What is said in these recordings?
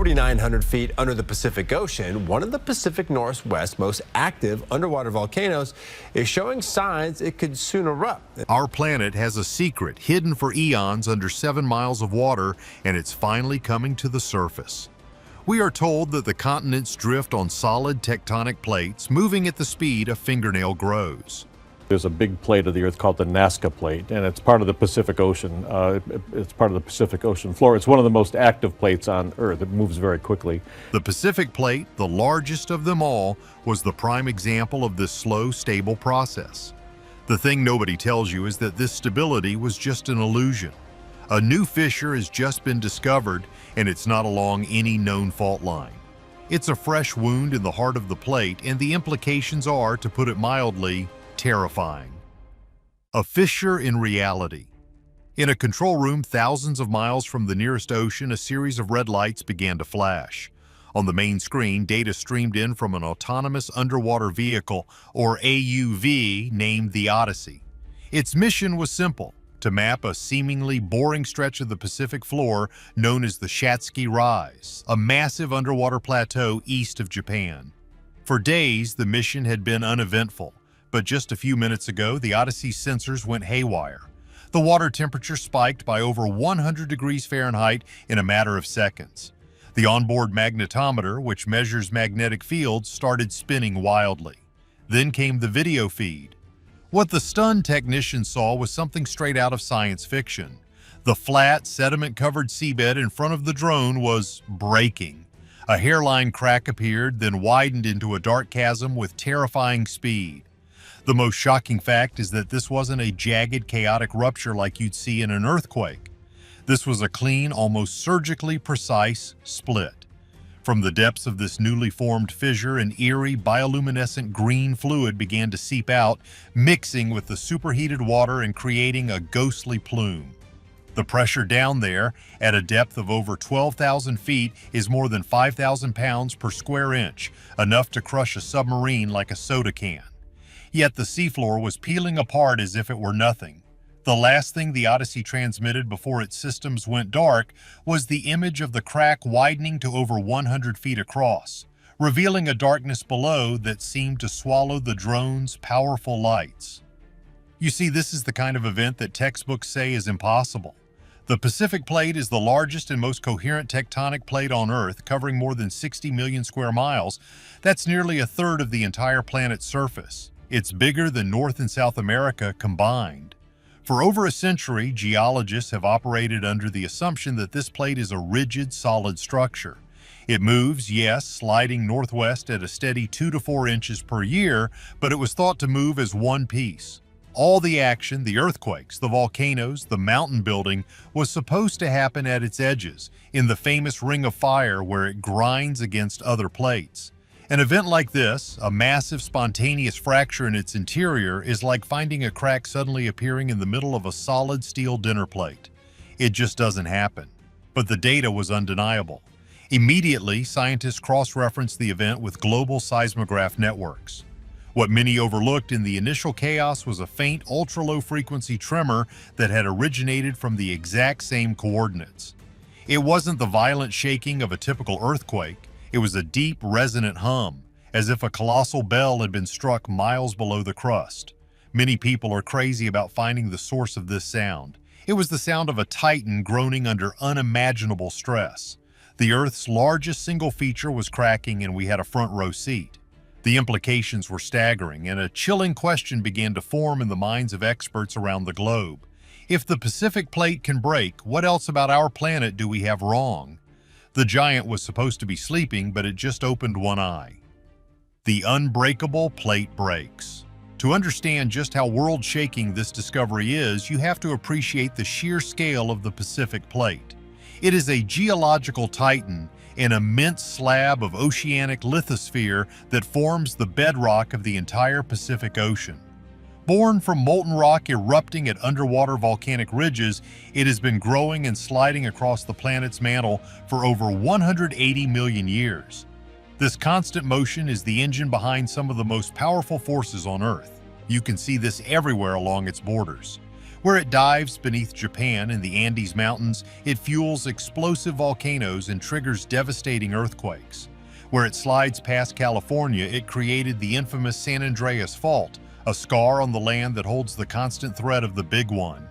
4,900 feet under the Pacific Ocean, one of the Pacific Northwest's most active underwater volcanoes is showing signs it could soon erupt. Our planet has a secret hidden for eons under 7 miles of water, and it's finally coming to the surface. We are told that the continents drift on solid tectonic plates, moving at the speed a fingernail grows. There's a big plate of the Earth called the Nazca Plate, and it's part of the Pacific Ocean. It's part of the Pacific Ocean floor. It's one of the most active plates on Earth. It moves very quickly. The Pacific Plate, the largest of them all, was the prime example of this slow, stable process. The thing nobody tells you is that this stability was just an illusion. A new fissure has just been discovered, and it's not along any known fault line. It's a fresh wound in the heart of the plate, and the implications are, to put it mildly, terrifying. A fissure in reality. In a control room thousands of miles from the nearest ocean, a series of red lights began to flash. On the main screen, data streamed in from an autonomous underwater vehicle, or AUV, named the Odyssey. Its mission was simple: to map a seemingly boring stretch of the Pacific floor known as the Shatsky Rise, a massive underwater plateau east of Japan. For days, the mission had been uneventful. But just a few minutes ago, the Odyssey's sensors went haywire. The water temperature spiked by over 100 degrees Fahrenheit in a matter of seconds. The onboard magnetometer, which measures magnetic fields, started spinning wildly. Then came the video feed. What the stunned technician saw was something straight out of science fiction. The flat, sediment-covered seabed in front of the drone was breaking. A hairline crack appeared, then widened into a dark chasm with terrifying speed. The most shocking fact is that this wasn't a jagged, chaotic rupture like you'd see in an earthquake. This was a clean, almost surgically precise split. From the depths of this newly formed fissure, an eerie, bioluminescent green fluid began to seep out, mixing with the superheated water and creating a ghostly plume. The pressure down there, at a depth of over 12,000 feet, is more than 5,000 pounds per square inch, enough to crush a submarine like a soda can. Yet the seafloor was peeling apart as if it were nothing. The last thing the Odyssey transmitted before its systems went dark was the image of the crack widening to over 100 feet across, revealing a darkness below that seemed to swallow the drone's powerful lights. You see, this is the kind of event that textbooks say is impossible. The Pacific Plate is the largest and most coherent tectonic plate on Earth, covering more than 60 million square miles. That's nearly a third of the entire planet's surface. It's bigger than North and South America combined. For over a century, geologists have operated under the assumption that this plate is a rigid, solid structure. It moves, yes, sliding northwest at a steady 2 to 4 inches per year, but it was thought to move as one piece. All the action, the earthquakes, the volcanoes, the mountain building, was supposed to happen at its edges, in the famous ring of fire where it grinds against other plates. An event like this, a massive spontaneous fracture in its interior, is like finding a crack suddenly appearing in the middle of a solid steel dinner plate. It just doesn't happen. But the data was undeniable. Immediately, scientists cross-referenced the event with global seismograph networks. What many overlooked in the initial chaos was a faint, ultra-low frequency tremor that had originated from the exact same coordinates. It wasn't the violent shaking of a typical earthquake. It was a deep, resonant hum, as if a colossal bell had been struck miles below the crust. Many people are crazy about finding the source of this sound. It was the sound of a titan groaning under unimaginable stress. The Earth's largest single feature was cracking, and we had a front row seat. The implications were staggering, and a chilling question began to form in the minds of experts around the globe. If the Pacific Plate can break, what else about our planet do we have wrong? The giant was supposed to be sleeping, but it just opened one eye. The unbreakable plate breaks. To understand just how world-shaking this discovery is, you have to appreciate the sheer scale of the Pacific Plate. It is a geological titan, an immense slab of oceanic lithosphere that forms the bedrock of the entire Pacific Ocean. Born from molten rock erupting at underwater volcanic ridges, it has been growing and sliding across the planet's mantle for over 180 million years. This constant motion is the engine behind some of the most powerful forces on Earth. You can see this everywhere along its borders. Where it dives beneath Japan in the Andes Mountains, it fuels explosive volcanoes and triggers devastating earthquakes. Where it slides past California, it created the infamous San Andreas Fault, a scar on the land that holds the constant threat of the Big One.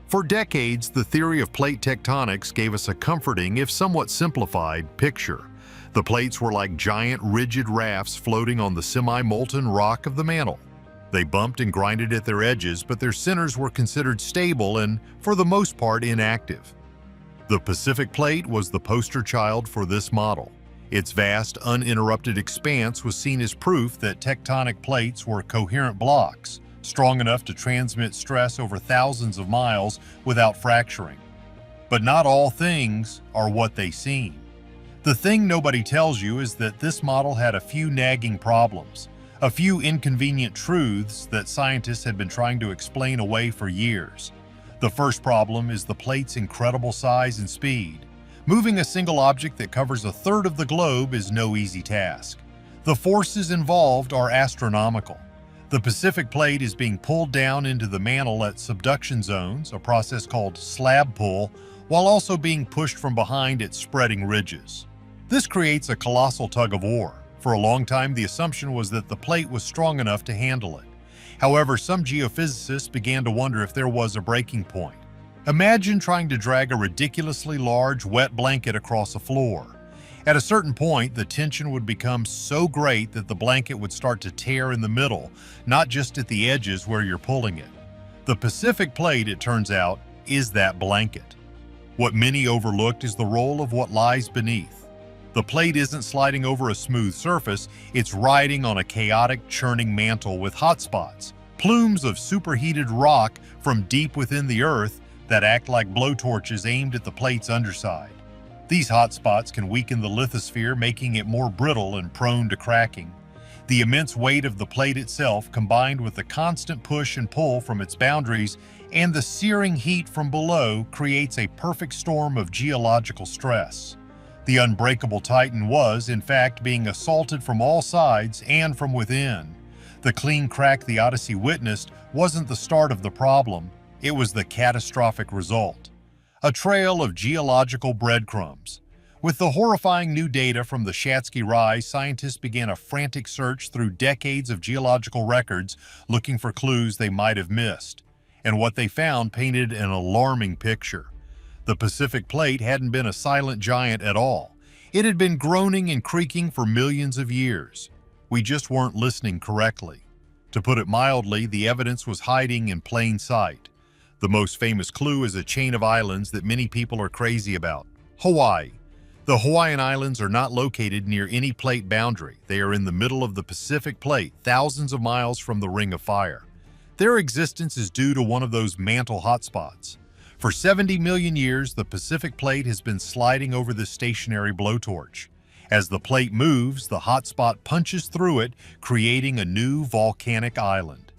For decades, the theory of plate tectonics gave us a comforting, if somewhat simplified, picture. The plates were like giant, rigid rafts floating on the semi-molten rock of the mantle. They bumped and grinded at their edges, but their centers were considered stable and, for the most part, inactive. The Pacific Plate was the poster child for this model. Its vast, uninterrupted expanse was seen as proof that tectonic plates were coherent blocks, strong enough to transmit stress over thousands of miles without fracturing. But not all things are what they seem. The thing nobody tells you is that this model had a few nagging problems, a few inconvenient truths that scientists had been trying to explain away for years. The first problem is the plate's incredible size and speed. Moving a single object that covers a third of the globe is no easy task. The forces involved are astronomical. The Pacific Plate is being pulled down into the mantle at subduction zones, a process called slab pull, while also being pushed from behind at spreading ridges. This creates a colossal tug-of-war. For a long time, the assumption was that the plate was strong enough to handle it. However, some geophysicists began to wonder if there was a breaking point. Imagine trying to drag a ridiculously large, wet blanket across a floor. At a certain point, the tension would become so great that the blanket would start to tear in the middle, not just at the edges where you're pulling it. The Pacific Plate, it turns out, is that blanket. What many overlooked is the role of what lies beneath. The plate isn't sliding over a smooth surface, it's riding on a chaotic, churning mantle with hotspots, plumes of superheated rock from deep within the Earth that act like blowtorches aimed at the plate's underside. These hotspots can weaken the lithosphere, making it more brittle and prone to cracking. The immense weight of the plate itself, combined with the constant push and pull from its boundaries and the searing heat from below, creates a perfect storm of geological stress. The unbreakable Titan was, in fact, being assaulted from all sides and from within. The clean crack the Odyssey witnessed wasn't the start of the problem, it was the catastrophic result. A trail of geological breadcrumbs. With the horrifying new data from the Shatsky Rise, scientists began a frantic search through decades of geological records looking for clues they might have missed. And what they found painted an alarming picture. The Pacific Plate hadn't been a silent giant at all. It had been groaning and creaking for millions of years. We just weren't listening correctly. To put it mildly, the evidence was hiding in plain sight. The most famous clue is a chain of islands that many people are crazy about. Hawaii. The Hawaiian Islands are not located near any plate boundary. They are in the middle of the Pacific Plate, thousands of miles from the Ring of Fire. Their existence is due to one of those mantle hotspots. For 70 million years, the Pacific Plate has been sliding over this stationary blowtorch. As the plate moves, the hotspot punches through it, creating a new volcanic island.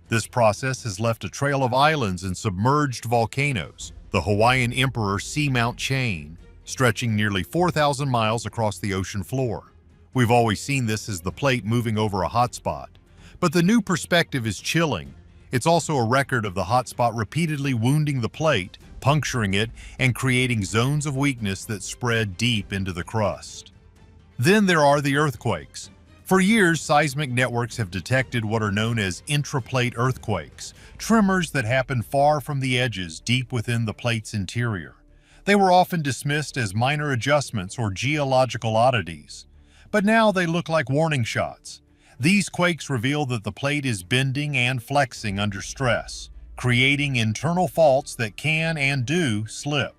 This process has left a trail of islands and submerged volcanoes, the Hawaiian Emperor Seamount Chain, stretching nearly 4,000 miles across the ocean floor. We've always seen this as the plate moving over a hotspot, but the new perspective is chilling. It's also a record of the hotspot repeatedly wounding the plate, puncturing it, and creating zones of weakness that spread deep into the crust. Then there are the earthquakes. For years, seismic networks have detected what are known as intraplate earthquakes, tremors that happen far from the edges deep within the plate's interior. They were often dismissed as minor adjustments or geological oddities, but now they look like warning shots. These quakes reveal that the plate is bending and flexing under stress, creating internal faults that can and do slip.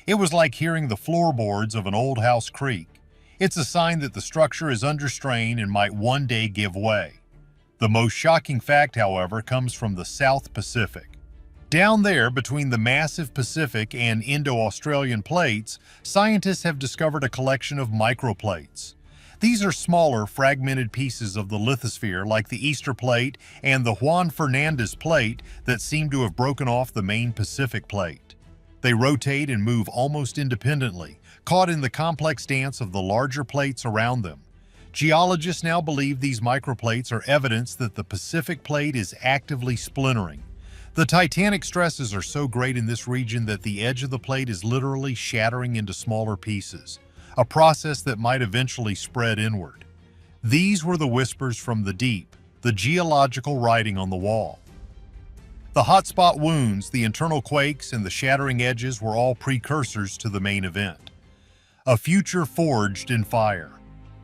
It was like hearing the floorboards of an old house creak. It's a sign that the structure is under strain and might one day give way. The most shocking fact, however, comes from the South Pacific. Down there, between the massive Pacific and Indo-Australian plates, scientists have discovered a collection of microplates. These are smaller, fragmented pieces of the lithosphere like the Easter Plate and the Juan Fernandez Plate that seem to have broken off the main Pacific Plate. They rotate and move almost independently, caught in the complex dance of the larger plates around them. Geologists now believe these microplates are evidence that the Pacific Plate is actively splintering. The tectonic stresses are so great in this region that the edge of the plate is literally shattering into smaller pieces, a process that might eventually spread inward. These were the whispers from the deep, the geological writing on the wall. The hotspot wounds, the internal quakes, and the shattering edges were all precursors to the main event. A future forged in fire.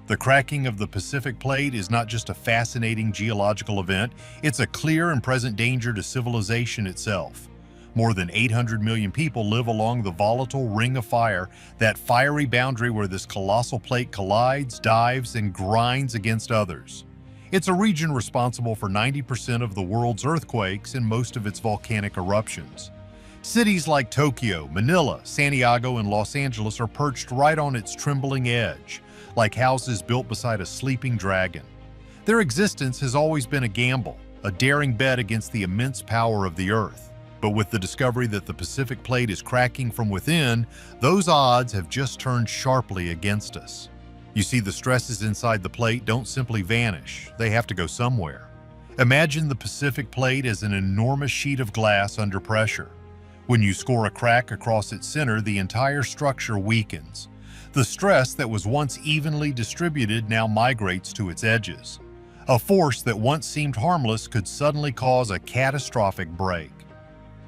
The cracking of the Pacific Plate is not just a fascinating geological event, it's a clear and present danger to civilization itself. More than 800 million people live along the volatile Ring of Fire, that fiery boundary where this colossal plate collides, dives, and grinds against others. It's a region responsible for 90% of the world's earthquakes and most of its volcanic eruptions. Cities like Tokyo, Manila, Santiago, and Los Angeles are perched right on its trembling edge, like houses built beside a sleeping dragon. Their existence has always been a gamble, a daring bet against the immense power of the Earth. But with the discovery that the Pacific Plate is cracking from within, those odds have just turned sharply against us. You see, the stresses inside the plate don't simply vanish, they have to go somewhere. Imagine the Pacific Plate as an enormous sheet of glass under pressure. When you score a crack across its center, the entire structure weakens. The stress that was once evenly distributed now migrates to its edges. A force that once seemed harmless could suddenly cause a catastrophic break.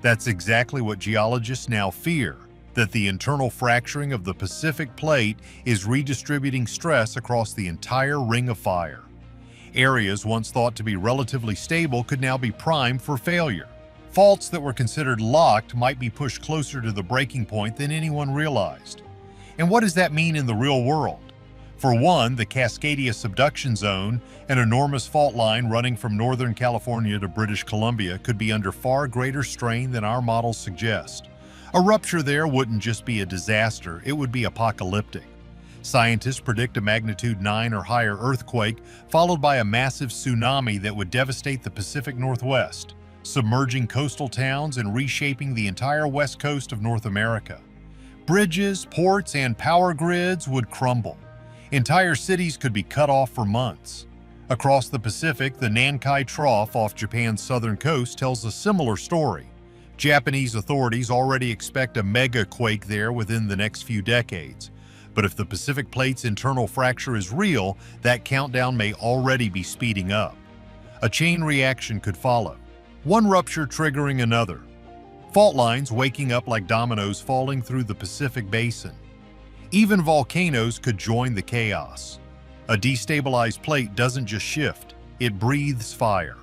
That's exactly what geologists now fear, that the internal fracturing of the Pacific Plate is redistributing stress across the entire Ring of Fire. Areas once thought to be relatively stable could now be primed for failure. Faults that were considered locked might be pushed closer to the breaking point than anyone realized. And what does that mean in the real world? For one, the Cascadia subduction zone, an enormous fault line running from Northern California to British Columbia, could be under far greater strain than our models suggest. A rupture there wouldn't just be a disaster, it would be apocalyptic. Scientists predict a magnitude 9 or higher earthquake, followed by a massive tsunami that would devastate the Pacific Northwest, submerging coastal towns and reshaping the entire west coast of North America. Bridges, ports, and power grids would crumble. Entire cities could be cut off for months. Across the Pacific, the Nankai Trough off Japan's southern coast tells a similar story. Japanese authorities already expect a mega quake there within the next few decades. But if the Pacific Plate's internal fracture is real, that countdown may already be speeding up. A chain reaction could follow, one rupture triggering another. Fault lines waking up like dominoes falling through the Pacific Basin. Even volcanoes could join the chaos. A destabilized plate doesn't just shift, it breathes fire.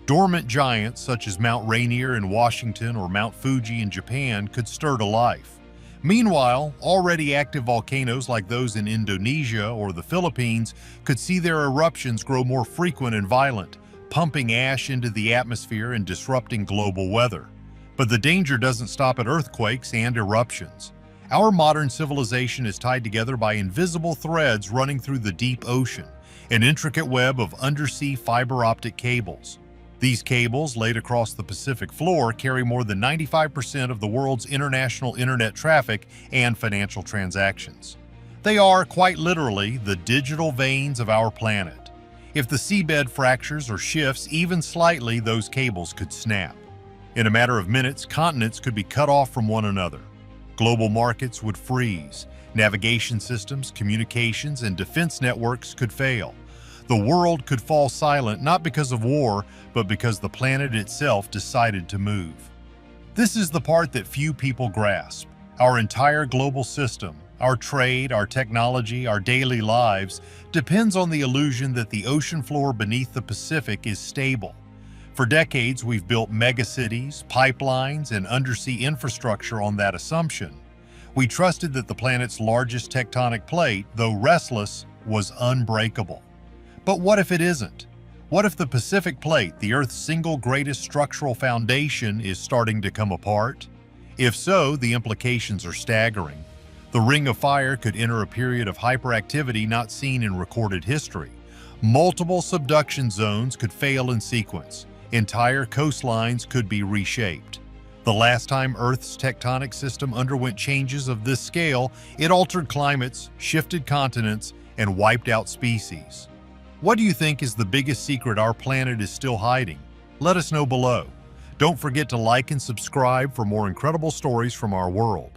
Dormant giants such as Mount Rainier in Washington or Mount Fuji in Japan could stir to life. Meanwhile, already active volcanoes like those in Indonesia or the Philippines could see their eruptions grow more frequent and violent, pumping ash into the atmosphere and disrupting global weather. But the danger doesn't stop at earthquakes and eruptions. Our modern civilization is tied together by invisible threads running through the deep ocean, an intricate web of undersea fiber optic cables. These cables, laid across the Pacific floor, carry more than 95% of the world's international internet traffic and financial transactions. They are, quite literally, the digital veins of our planet. If the seabed fractures or shifts even slightly, those cables could snap. In a matter of minutes, continents could be cut off from one another. Global markets would freeze. Navigation systems, communications, and defense networks could fail. The world could fall silent not because of war, but because the planet itself decided to move. This is the part that few people grasp. Our entire global system, our trade, our technology, our daily lives, depends on the illusion that the ocean floor beneath the Pacific is stable. For decades, we've built megacities, pipelines, and undersea infrastructure on that assumption. We trusted that the planet's largest tectonic plate, though restless, was unbreakable. But what if it isn't? What if the Pacific Plate, the Earth's single greatest structural foundation, is starting to come apart? If so, the implications are staggering. The Ring of Fire could enter a period of hyperactivity not seen in recorded history. Multiple subduction zones could fail in sequence. Entire coastlines could be reshaped. The last time Earth's tectonic system underwent changes of this scale, it altered climates, shifted continents, and wiped out species. What do you think is the biggest secret our planet is still hiding? Let us know below. Don't forget to like and subscribe for more incredible stories from our world.